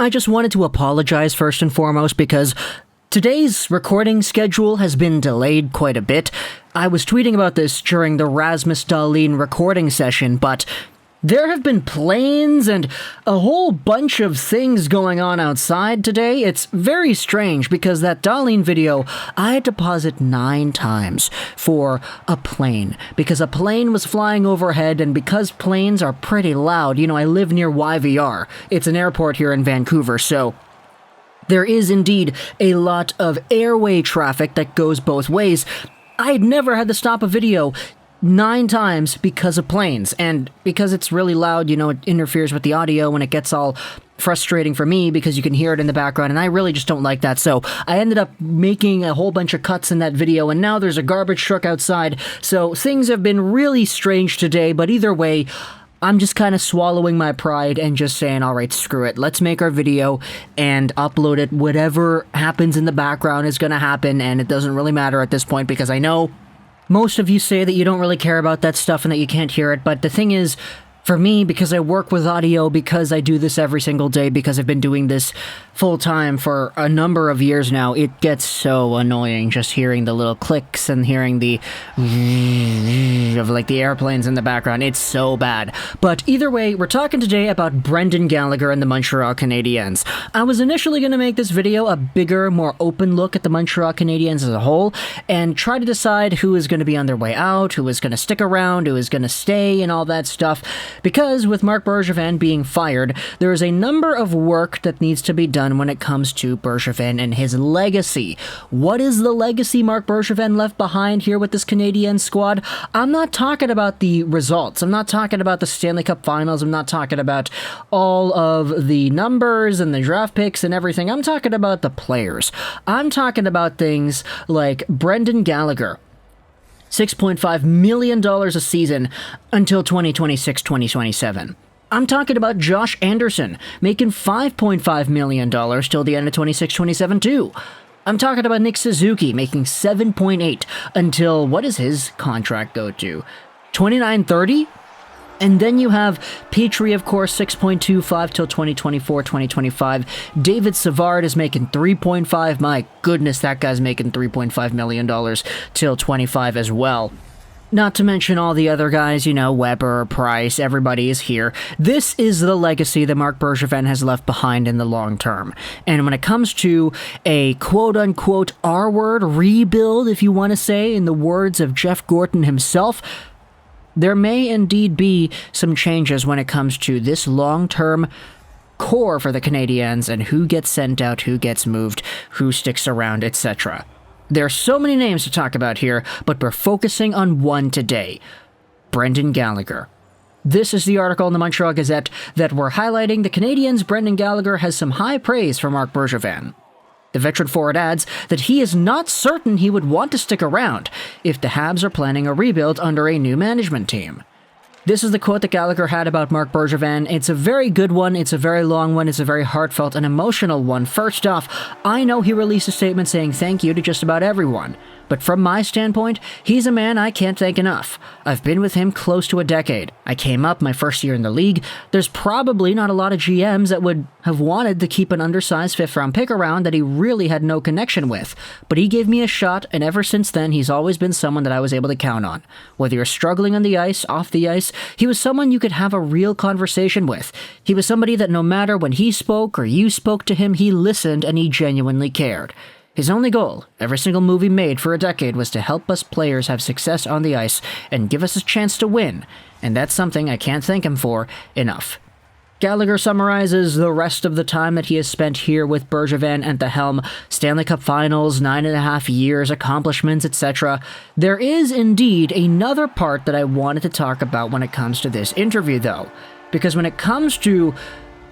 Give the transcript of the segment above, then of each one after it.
I just wanted to apologize first and foremost because today's recording schedule has been delayed quite a bit. I was tweeting about this during the Rasmus Dahlin recording session, but there have been planes and a whole bunch of things going on outside today. It's very strange because that Dahlin video, I had to pause it 9 times for a plane because a plane was flying overhead, and because planes are pretty loud, I live near YVR. It's an airport here in Vancouver, so there is indeed a lot of airway traffic that goes both ways. I had never had to stop a video 9 times because of planes, and because it's really loud, it interferes with the audio and it gets all frustrating for me because you can hear it in the background, and I really just don't like that. So I ended up making a whole bunch of cuts in that video, and now there's a garbage truck outside, so things have been really strange today. But either way, I'm just kind of swallowing my pride and just saying, alright, screw it. Let's make our video and upload it. Whatever happens in the background is going to happen, and it doesn't really matter at this point because I know most of you say that you don't really care about that stuff and that you can't hear it, but the thing is, for me, because I work with audio, because I do this every single day, because I've been doing this full-time for a number of years now, it gets so annoying just hearing the little clicks and hearing the of like the airplanes in the background. It's so bad. But either way, we're talking today about Brendan Gallagher and the Montreal Canadiens. I was initially going to make this video a bigger, more open look at the Montreal Canadiens as a whole, and try to decide who is going to be on their way out, who is going to stick around, who is going to stay, and all that stuff. Because with Marc Bergevin being fired, there is a number of work that needs to be done when it comes to Bergevin and his legacy. What is the legacy Marc Bergevin left behind here with this Canadian squad? I'm not talking about the results. I'm not talking about the Stanley Cup Finals. I'm not talking about all of the numbers and the draft picks and everything. I'm talking about the players. I'm talking about things like Brendan Gallagher. $6.5 million a season until 2026-2027. I'm talking about Josh Anderson, making $5.5 million till the end of 26-27 too. I'm talking about Nick Suzuki, making $7.8 until, what does his contract go to? 29-30? And then you have Petrie, of course, 6.25 till 2024-2025. David Savard is making 3.5. My goodness, that guy's making $3.5 million till 25 as well. Not to mention all the other guys, Weber, Price, everybody is here. This is the legacy that Marc Bergevin has left behind in the long term. And when it comes to a quote-unquote R-word rebuild, if you want to say, in the words of Jeff Gorton himself, there may indeed be some changes when it comes to this long-term core for the Canadiens and who gets sent out, who gets moved, who sticks around, etc. There are so many names to talk about here, but we're focusing on one today: Brendan Gallagher. This is the article in the Montreal Gazette that we're highlighting. The Canadiens' Brendan Gallagher has some high praise for Marc Bergevin. The veteran forward adds that he is not certain he would want to stick around if the Habs are planning a rebuild under a new management team. This is the quote that Gallagher had about Marc Bergevin. It's a very good one, it's a very long one, it's a very heartfelt and emotional one. First off, I know he released a statement saying thank you to just about everyone. But from my standpoint, he's a man I can't thank enough. I've been with him close to a decade. I came up my first year in the league. There's probably not a lot of GMs that would have wanted to keep an undersized 5th-round pick around that he really had no connection with. But he gave me a shot, and ever since then, he's always been someone that I was able to count on. Whether you're struggling on the ice, off the ice, he was someone you could have a real conversation with. He was somebody that no matter when he spoke or you spoke to him, he listened and he genuinely cared. His only goal, every single move he made for a decade, was to help us players have success on the ice and give us a chance to win, and that's something I can't thank him for enough. Gallagher summarizes the rest of the time that he has spent here with Bergevin at the helm: Stanley Cup Finals, 9.5 years, accomplishments, etc. There is indeed another part that I wanted to talk about when it comes to this interview, though, because when it comes to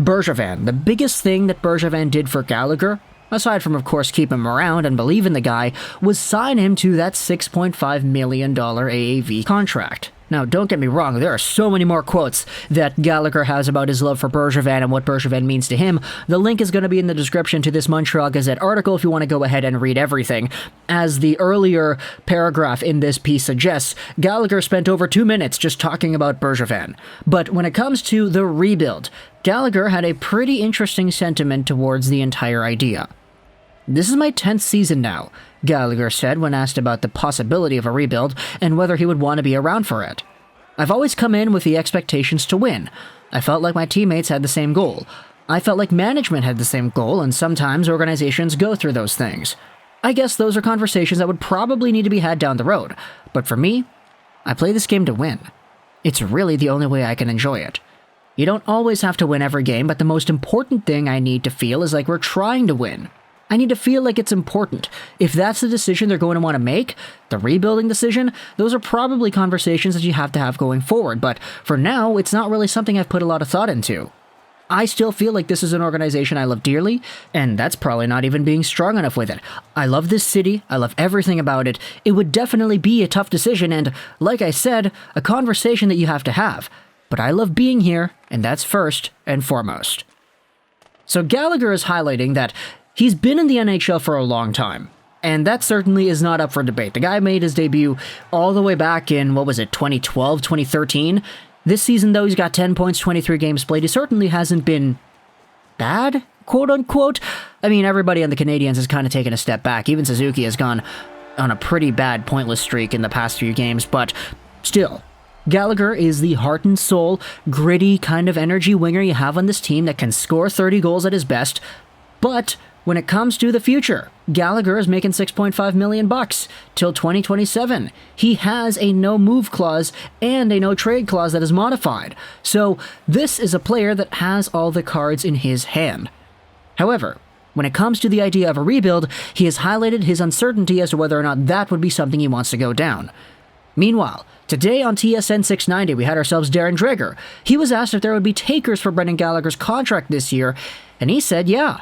Bergevin, the biggest thing that Bergevin did for Gallagher, aside from, of course, keep him around and believe in the guy, was sign him to that $6.5 million AAV contract. Now, don't get me wrong, there are so many more quotes that Gallagher has about his love for Bergevin and what Bergevin means to him. The link is going to be in the description to this Montreal Gazette article if you want to go ahead and read everything. As the earlier paragraph in this piece suggests, Gallagher spent over 2 minutes just talking about Bergevin. But when it comes to the rebuild, Gallagher had a pretty interesting sentiment towards the entire idea. "This is my 10th season now," Gallagher said when asked about the possibility of a rebuild and whether he would want to be around for it. "I've always come in with the expectations to win. I felt like my teammates had the same goal. I felt like management had the same goal, and sometimes organizations go through those things. I guess those are conversations that would probably need to be had down the road. But for me, I play this game to win. It's really the only way I can enjoy it. You don't always have to win every game, but the most important thing I need to feel is like we're trying to win. I need to feel like it's important. If that's the decision they're going to want to make, the rebuilding decision, those are probably conversations that you have to have going forward, but for now, it's not really something I've put a lot of thought into. I still feel like this is an organization I love dearly, and that's probably not even being strong enough with it. I love this city, I love everything about it. It would definitely be a tough decision and, like I said, a conversation that you have to have. But I love being here, and that's first and foremost." So Gallagher is highlighting that he's been in the NHL for a long time, and that certainly is not up for debate. The guy made his debut all the way back in, 2012, 2013? This season, though, he's got 10 points, 23 games played. He certainly hasn't been bad, quote-unquote. I mean, everybody on the Canadiens has kind of taken a step back. Even Suzuki has gone on a pretty bad pointless streak in the past few games, but still, Gallagher is the heart and soul, gritty kind of energy winger you have on this team that can score 30 goals at his best, but when it comes to the future, Gallagher is making $6.5 million till 2027. He has a no-move clause and a no-trade clause that is modified. So this is a player that has all the cards in his hand. However, when it comes to the idea of a rebuild, he has highlighted his uncertainty as to whether or not that would be something he wants to go down. Meanwhile, today on TSN 690, we had ourselves Darren Dreger. He was asked if there would be takers for Brendan Gallagher's contract this year, and he said, yeah.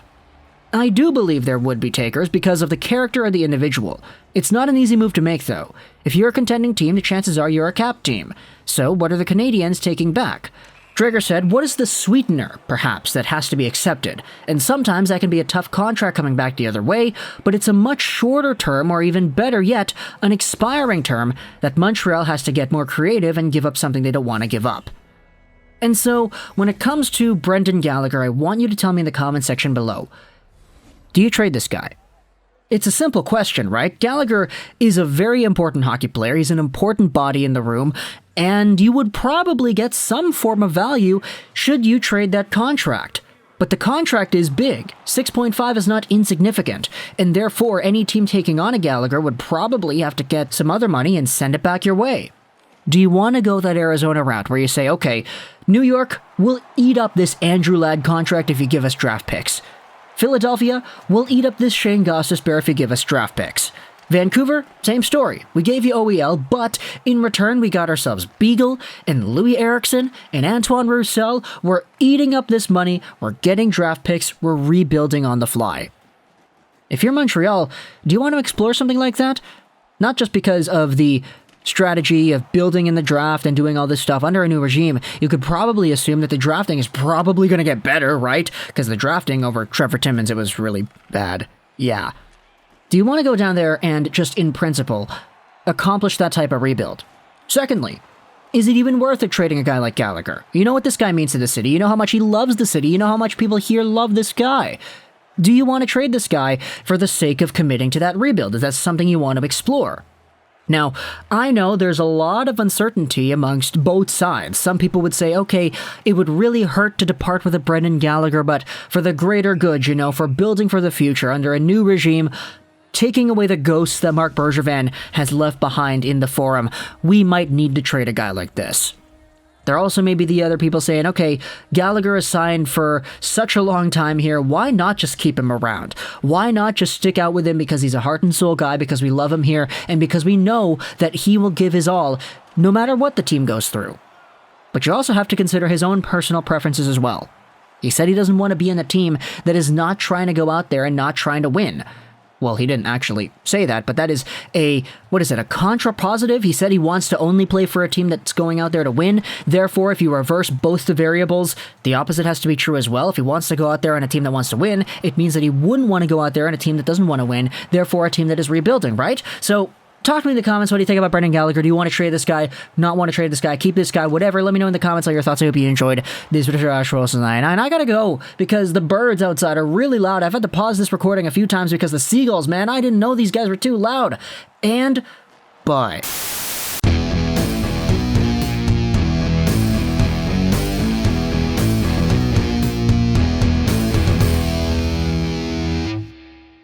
I do believe there would be takers because of the character of the individual. It's not an easy move to make, though. If you're a contending team, the chances are you're a cap team. So what are the Canadiens taking back? Dreger said, what is the sweetener, perhaps, that has to be accepted? And sometimes that can be a tough contract coming back the other way, but it's a much shorter term, or even better yet, an expiring term, that Montreal has to get more creative and give up something they don't want to give up. And so, when it comes to Brendan Gallagher, I want you to tell me in the comment section below, do you trade this guy? It's a simple question, right? Gallagher is a very important hockey player. He's an important body in the room, and you would probably get some form of value should you trade that contract. But the contract is big. 6.5 is not insignificant, and therefore any team taking on a Gallagher would probably have to get some other money and send it back your way. Do you want to go that Arizona route where you say, okay, New York, we'll eat up this Andrew Ladd contract if you give us draft picks. Philadelphia, we'll eat up this Shane Gostisbehere if you give us draft picks. Vancouver, same story. We gave you OEL, but in return we got ourselves Beagle and Louis Eriksson and Antoine Roussel. We're eating up this money, we're getting draft picks, we're rebuilding on the fly. If you're Montreal, do you want to explore something like that? Not just because of the strategy of building in the draft and doing all this stuff under a new regime, you could probably assume that the drafting is probably going to get better, right? Because the drafting over Trevor Timmins, it was really bad. Yeah. Do you want to go down there and just in principle accomplish that type of rebuild? Secondly, is it even worth it trading a guy like Gallagher? You know what this guy means to the city. You know how much he loves the city. You know how much people here love this guy. Do you want to trade this guy for the sake of committing to that rebuild? Is that something you want to explore? Now, I know there's a lot of uncertainty amongst both sides. Some people would say, okay, it would really hurt to depart with a Brendan Gallagher, but for the greater good, for building for the future under a new regime, taking away the ghosts that Marc Bergevin has left behind in the Forum, we might need to trade a guy like this. There also may be the other people saying, okay, Gallagher is signed for such a long time here, why not just keep him around? Why not just stick out with him because he's a heart and soul guy, because we love him here, and because we know that he will give his all, no matter what the team goes through? But you also have to consider his own personal preferences as well. He said he doesn't want to be in a team that is not trying to go out there and not trying to win. well, he didn't actually say that, but that is a contrapositive. He said he wants to only play for a team that's going out there to win. Therefore, if you reverse both the variables, the opposite has to be true as well. If he wants to go out there on a team that wants to win, it means that he wouldn't want to go out there on a team that doesn't want to win, therefore a team that is rebuilding, right? So, talk to me in the comments. What do you think about Brendan Gallagher? Do you want to trade this guy? Not want to trade this guy? Keep this guy? Whatever. Let me know in the comments all your thoughts. I hope you enjoyed this video. Josh Wilson 99. I gotta go because the birds outside are really loud. I've had to pause this recording a few times because the seagulls, man, I didn't know these guys were too loud. And bye.